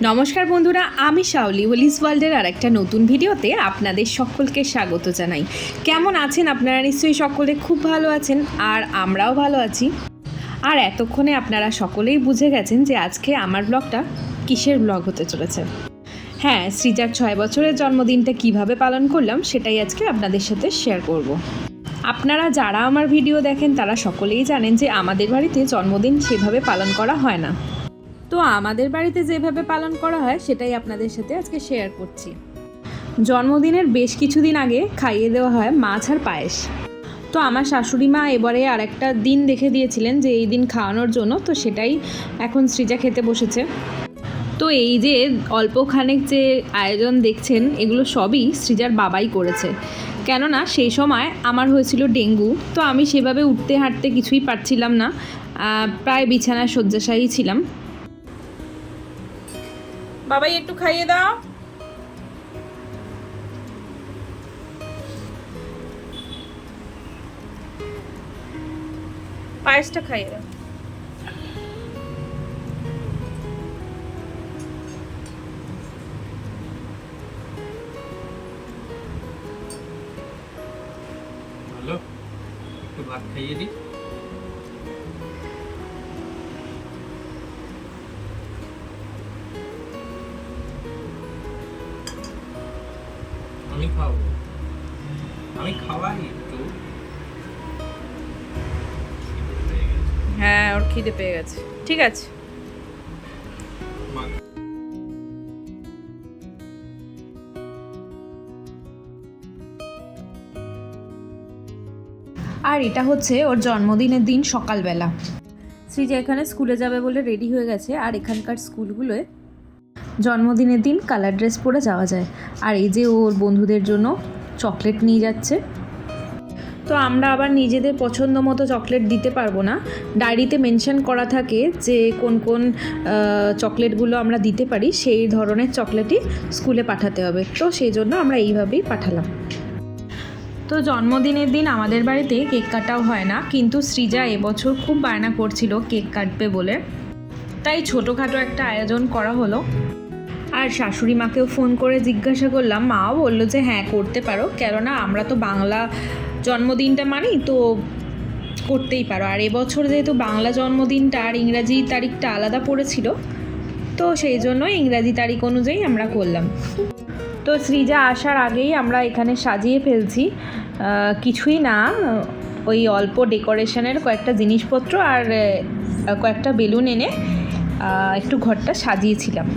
নমস্কার বন্ধুরা, আমি শাওলি ওলিস ওয়ার্ল্ডের আর একটা নতুন ভিডিওতে আপনাদের সকলকে স্বাগত জানাই। কেমন আছেন আপনারা? নিশ্চয়ই সকলে খুব ভালো আছেন, আর আমরাও ভালো আছি। আর এতক্ষণে আপনারা সকলেই বুঝে গেছেন যে আজকে আমার ব্লগটা কিসের ব্লগ হতে চলেছে। হ্যাঁ, সৃজার 6 বছরের জন্মদিনটা কিভাবে পালন করলাম সেটাই আজকে আপনাদের সাথে শেয়ার করব। আপনারা যারা আমার ভিডিও দেখেন তারা সকলেই জানেন যে আমাদের বাড়িতে জন্মদিন সেভাবে পালন করা হয় না। তো আমাদের বাড়িতে যেভাবে পালন করা হয় সেটাই আপনাদের সাথে আজকে শেয়ার করছি। জন্মদিনের বেশ কিছুদিন আগে খাইয়ে দেওয়া হয় মাছ আর পায়েস। তো আমার শাশুড়ি মা এবারে আর একটা দিন দেখে দিয়েছিলেন যে এই দিন খাওয়ানোর জন্য, তো সেটাই এখন সৃজা খেতে বসেছে। তো এই যে অল্পখানেক যে আয়োজন দেখছেন এগুলো সবই সৃজার বাবাই করেছে, কেননা সেই সময় আমার হয়েছিল ডেঙ্গু। তো আমি সেভাবে উঠতে হাঁটতে কিছুই পারছিলাম না, প্রায় বিছানায় শয্যাশায়ী ছিলাম। বাবাই একটু খাইয়ে দাও। পায়েসটা খাইয়ে দাও। ভালো, একটু ভাত খাইয়ে দিই। আমি খাবো, আমি খাওয়াই একটু। হ্যাঁ, ওর খিদে পেয়ে গেছে। ঠিক আছে। আর এটা হচ্ছে ওর জন্মদিনের দিন সকালবেলা। সৃজা এখানে স্কুলে যাবে বলে রেডি হয়ে গেছে, আর এখানকার স্কুলগুলোয় জন্মদিনের দিন কালার ড্রেস পরে যাওয়া যায়। আর এই যে ওর বন্ধুদের জন্য চকলেট নিয়ে যাচ্ছে। তো আমরা আবার নিজেদের পছন্দ মতো চকলেট দিতে পারবো না, ডায়েরিতে মেনশন করা থাকে যে কোন কোন চকলেটগুলো আমরা দিতে পারি, সেই ধরনের চকলেটই স্কুলে পাঠাতে হবে। তো সেই জন্য আমরা এইভাবেই পাঠালাম। তো জন্মদিনের দিন আমাদের বাড়িতে কেক কাটাও হয় না, কিন্তু সৃজা এবছর খুব বায়না করছিল কেক কাটবে বলে, তাই ছোটোখাটো একটা আয়োজন করা হলো। আর শাশুড়ি মাকেও ফোন করে জিজ্ঞাসা করলাম, মাও বললো যে হ্যাঁ করতে পারো, কেননা আমরা তো বাংলা জন্মদিনটা মানি, তো করতেই পারো। আর এবছর যেহেতু বাংলা জন্মদিনটা আর ইংরাজি তারিখটা আলাদা পড়েছিল, তো সেই জন্য ইংরাজি তারিখ অনুযায়ী আমরা করলাম। তো সৃজা আসার আগেই আমরা এখানে সাজিয়ে ফেলছি, কিছুই না, ওই অল্প ডেকোরেশনের কয়েকটা জিনিসপত্র আর কয়েকটা বেলুন এনে একটু ঘরটা সাজিয়েছিলাম।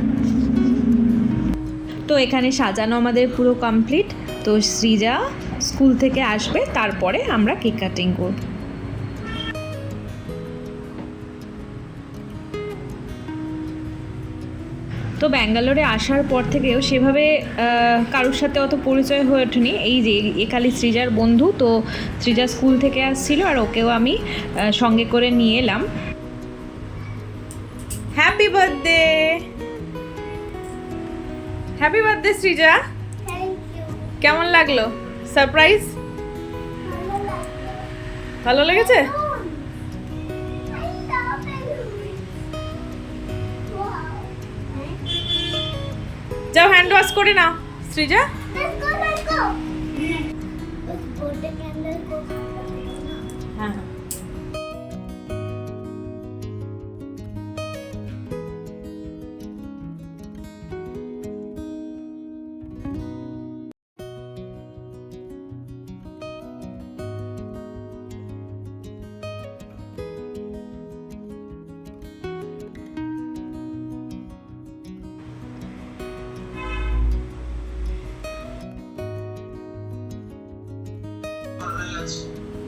তো এখানে সাজানো আমাদের পুরো কমপ্লিট। তো সৃজা স্কুল থেকে আসবে, তারপরে আমরা কেক কাটিং করব। তো ব্যাঙ্গালোরে আসার পর থেকেও সেভাবে কারোর সাথে অত পরিচয় হয়ে ওঠেনি। এই যে একালি সৃজার বন্ধু, তো সৃজা স্কুল থেকে আসছিল আর ওকেও আমি সঙ্গে করে নিয়ে এলাম। Happy birthday, happy birthday Srija. কেমন লাগলো সারপ্রাইজ? ভালো লেগেছে? যাও হ্যান্ড ওয়াশ করে নাও সৃজা। হ্যাঁ,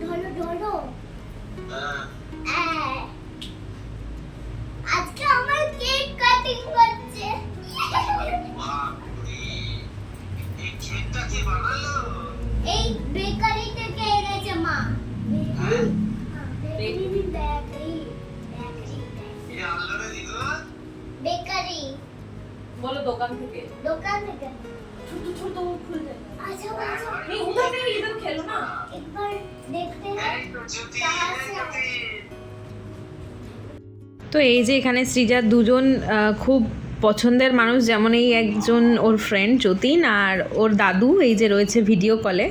ধরো ধরো। আজকে আমার কেক কাটিং করছে। এই বেকারি থেকে এনেছে মা। বেকারি বলো দোকান থেকে। দোকান থেকে ছোট ছোট খুলে যাবে। আচ্ছা আচ্ছা এই উঠা থেকে ইধর খেলো না। একবার দেখতে हैं कहां से তো এই যে এখানে সৃজার দুজন খুব পছন্দের মানুষ, যেমন এই একজন ওর ফ্রেন্ড যতীন, আর ওর দাদু এই যে রয়েছে ভিডিও কলে।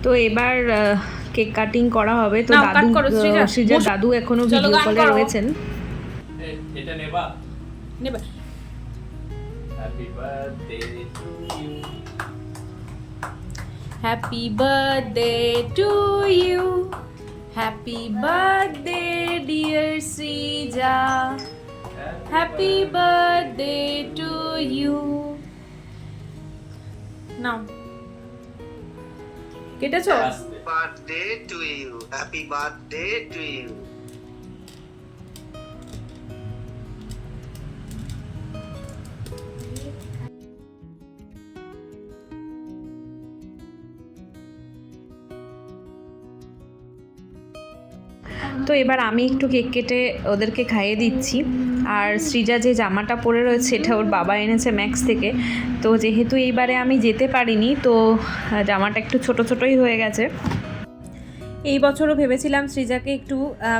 তো এবার কেক কাটিং করা হবে। তো নাও, দাদু cut করো, সৃজা। সৃজার দাদু এখনো চলো, ভিডিও গান কলে করো। রয়েছেন। এটা নেবা। নেবে happy birthday to you. Happy birthday to you, happy birthday dear Srija, happy birthday to you. নাও, কেটেছো? birthday to you. Happy birthday to you. তো এবার আমি একটু কেক কেটে ওদেরকে খাইয়ে দিচ্ছি। আর সৃজা যে জামাটা পরে রয়েছে এটা ওর বাবা এনেছে ম্যাক্স থেকে। তো যেহেতু এইবারে আমি যেতে পারিনি, তো জামাটা একটু ছোট ছোটই হয়ে গেছে। এই বছরও ভেবেছিলাম সৃজাকে একটু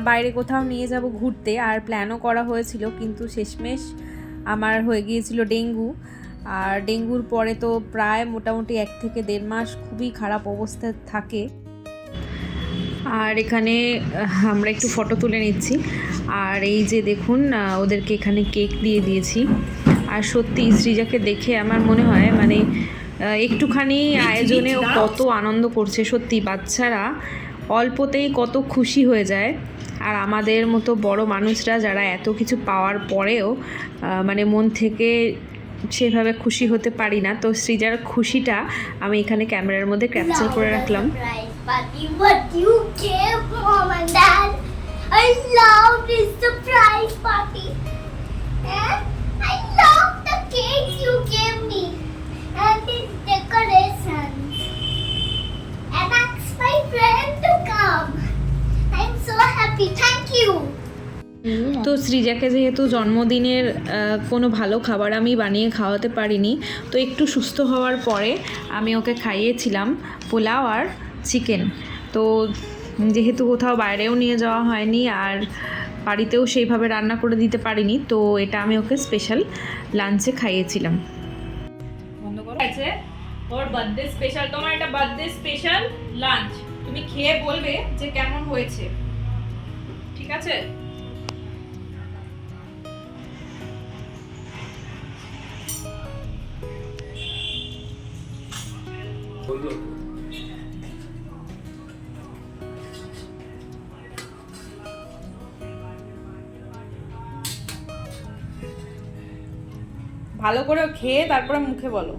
বাইরে কোথাও নিয়ে যাব ঘুরতে, আর প্ল্যানও করা হয়েছিল, কিন্তু শেষমেশ আমার হয়ে গিয়েছিল ডেঙ্গু। আর ডেঙ্গুর পরে তো প্রায় মোটামুটি 1 থেকে 1.5 মাস খুবই খারাপ অবস্থা থাকে। আর এখানে আমরা একটু ফটো তুলে নিচ্ছি। আর এই যে দেখুন, ওদেরকে এখানে কেক দিয়ে দিয়েছি। আর সত্যি সৃজাকে দেখে আমার মনে হয় মানে একটুখানি আয়োজনেও কত আনন্দ করছে। সত্যি বাচ্চারা অল্পতেই কত খুশি হয়ে যায়। আর আমাদের মতো বড় মানুষরা যারা এত কিছু পাওয়ার পরেও মানে মন থেকে সেভাবে খুশি হতে পারি না। তো সৃজার খুশিটা আমি এখানে ক্যামেরার মধ্যে ক্যাপচার করে রাখলাম। Surprise party, what you gave mom and dad. I love this surprise party. And I love the cake you gave me. And these decorations. And ask my friend to come. I'm so happy. Thank you. তো সৃজাকে যেহেতু জন্মদিনের কোনো ভালো খাবার আমি বানিয়ে খাওয়াতে পারিনি, তো একটু সুস্থ হওয়ার পরে আমি ওকে খাইয়েছিলাম পোলাও আর চিকেন। তো যেহেতু কোথাও বাইরেও নিয়ে যাওয়া হয়নি আর বাড়িতেও সেইভাবে রান্না করে দিতে পারিনি, তো এটা আমি ওকে স্পেশাল লাঞ্চে খাইয়েছিলাম। বন্ধ করো। আছে ওর বার্থডে স্পেশাল, তোমার এটা বার্থডে স্পেশাল লাঞ্চ। তুমি খেয়ে বলবে যে কেমন হয়েছে, ঠিক আছে? বললো ভালো করে খেয়ে তারপরে মুখে বলো।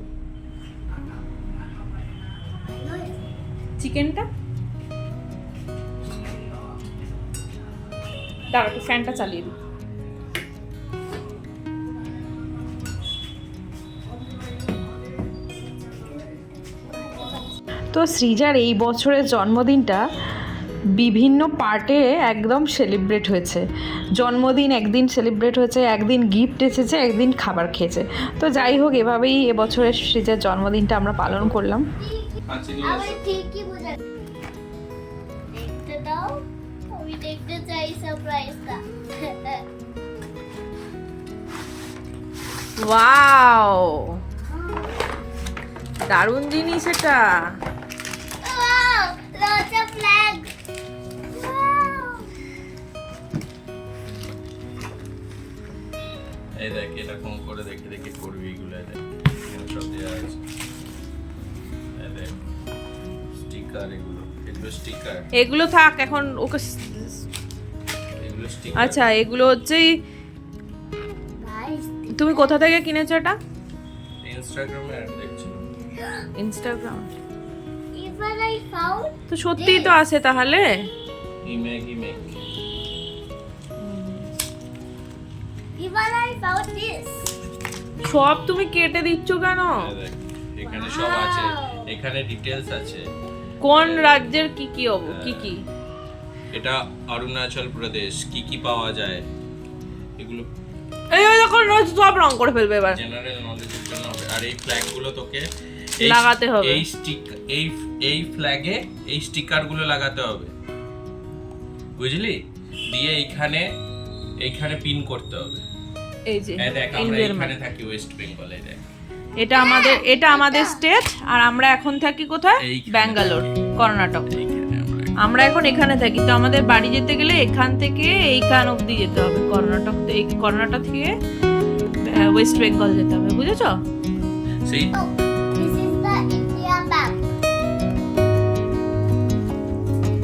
চিকেনটা দাঁড়া, একটু ফ্যানটা চালিয়ে দিই। তো সৃজার এই বছরের জন্মদিনটা বিভিন্ন পার্টে একদম সেলিব্রেট হয়েছে। জন্মদিন একদিন সেলিব্রেট হয়েছে, একদিন গিফট এসেছে, একদিন খাবার খেয়েছে। তো যাই হোক, এভাবেই এবছরের সৃজার জন্মদিনটা আমরা পালন করলাম। আচ্ছা নিয়ে আমি আসো। ঠিকই বুঝা দেখতে দাও, আমি দেখতে চাই সারপ্রাইজটা। ওয়াও, দারুণ জিনিস এটা। Wow, lots of flag. Wow. এই দেখ এরকম করে দেখে দেখে করবি এগুলো। দেখ এখানে সব দেওয়া আছে। এই দেখ স্টিকার, এগুলো স্টিকার, এগুলো থাক এখন, ওকে। এগুলো স্টিকার। আচ্ছা, এগুলো হচ্ছে Guys, তুমি কোথা থেকে কিনেছো এটা? ইনস্টাগ্রামে অ্যাড দেখছিলাম। ইনস্টাগ্রাম। even I found তো সত্যিই তো আছে তাহলে। ইমেক even I found this. সব তুমি কেটে দিচ্ছ কেন? এই দেখ এখানে সব আছে, এখানে ডিটেইলস আছে। কোন রাজ্যের কি কি কি? এটা অরুণাচল প্রদেশ, কি কি পাওয়া যায় এগুলো এই দেখো, রোজ সব রং করে ফেলবে এবার। জেনারেল নলেজের জন্য হবে। আর এই ফ্ল্যাগগুলো তোকে লাগাতে হবে। এই ফ্ল্যাগে এই স্টিকারগুলো লাগাতে হবে, বুঝলি? দিয়ে এইখানে পিন করতে হবে। এই যে এই দেখ আমরা ইন্ডিয়ার ম্যাপ। এখানে থাকি ওয়েস্ট বেঙ্গলে দেখ। এটা আমাদের স্টেট, আর আমরা এখন থাকি কোথায়? এইখানে। ব্যাঙ্গালোর, কর্ণাটক। এইখানে আমরা এখন এখানে থাকি, তো আমাদের বাড়ি যেতে গেলে এখান থেকে এইখান অবধি যেতে হবে, কর্ণাটক। তো এই কর্ণাটক থেকে ওয়েস্ট বেঙ্গল যেতে হবে, বুঝেছো? সেই Oh, this is the India map.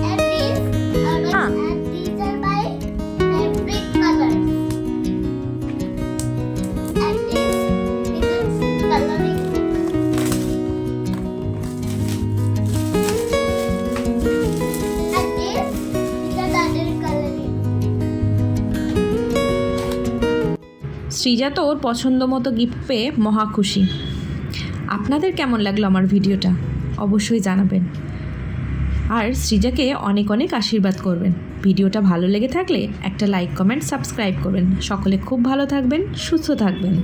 And these are my favorite colors. And this is coloring. And this is another coloring. Srija তো ওর পছন্দ মতো গিফট পেয়ে মহা খুশি। আপনাদের কেমন লাগলো আমার ভিডিওটা অবশ্যই জানাবেন, আর সৃজাকে অনেক অনেক আশীর্বাদ করবেন। ভিডিওটা ভালো লেগে থাকলে একটা লাইক, কমেন্ট, সাবস্ক্রাইব করবেন। সকলে খুব ভালো থাকবেন, সুস্থ থাকবেন।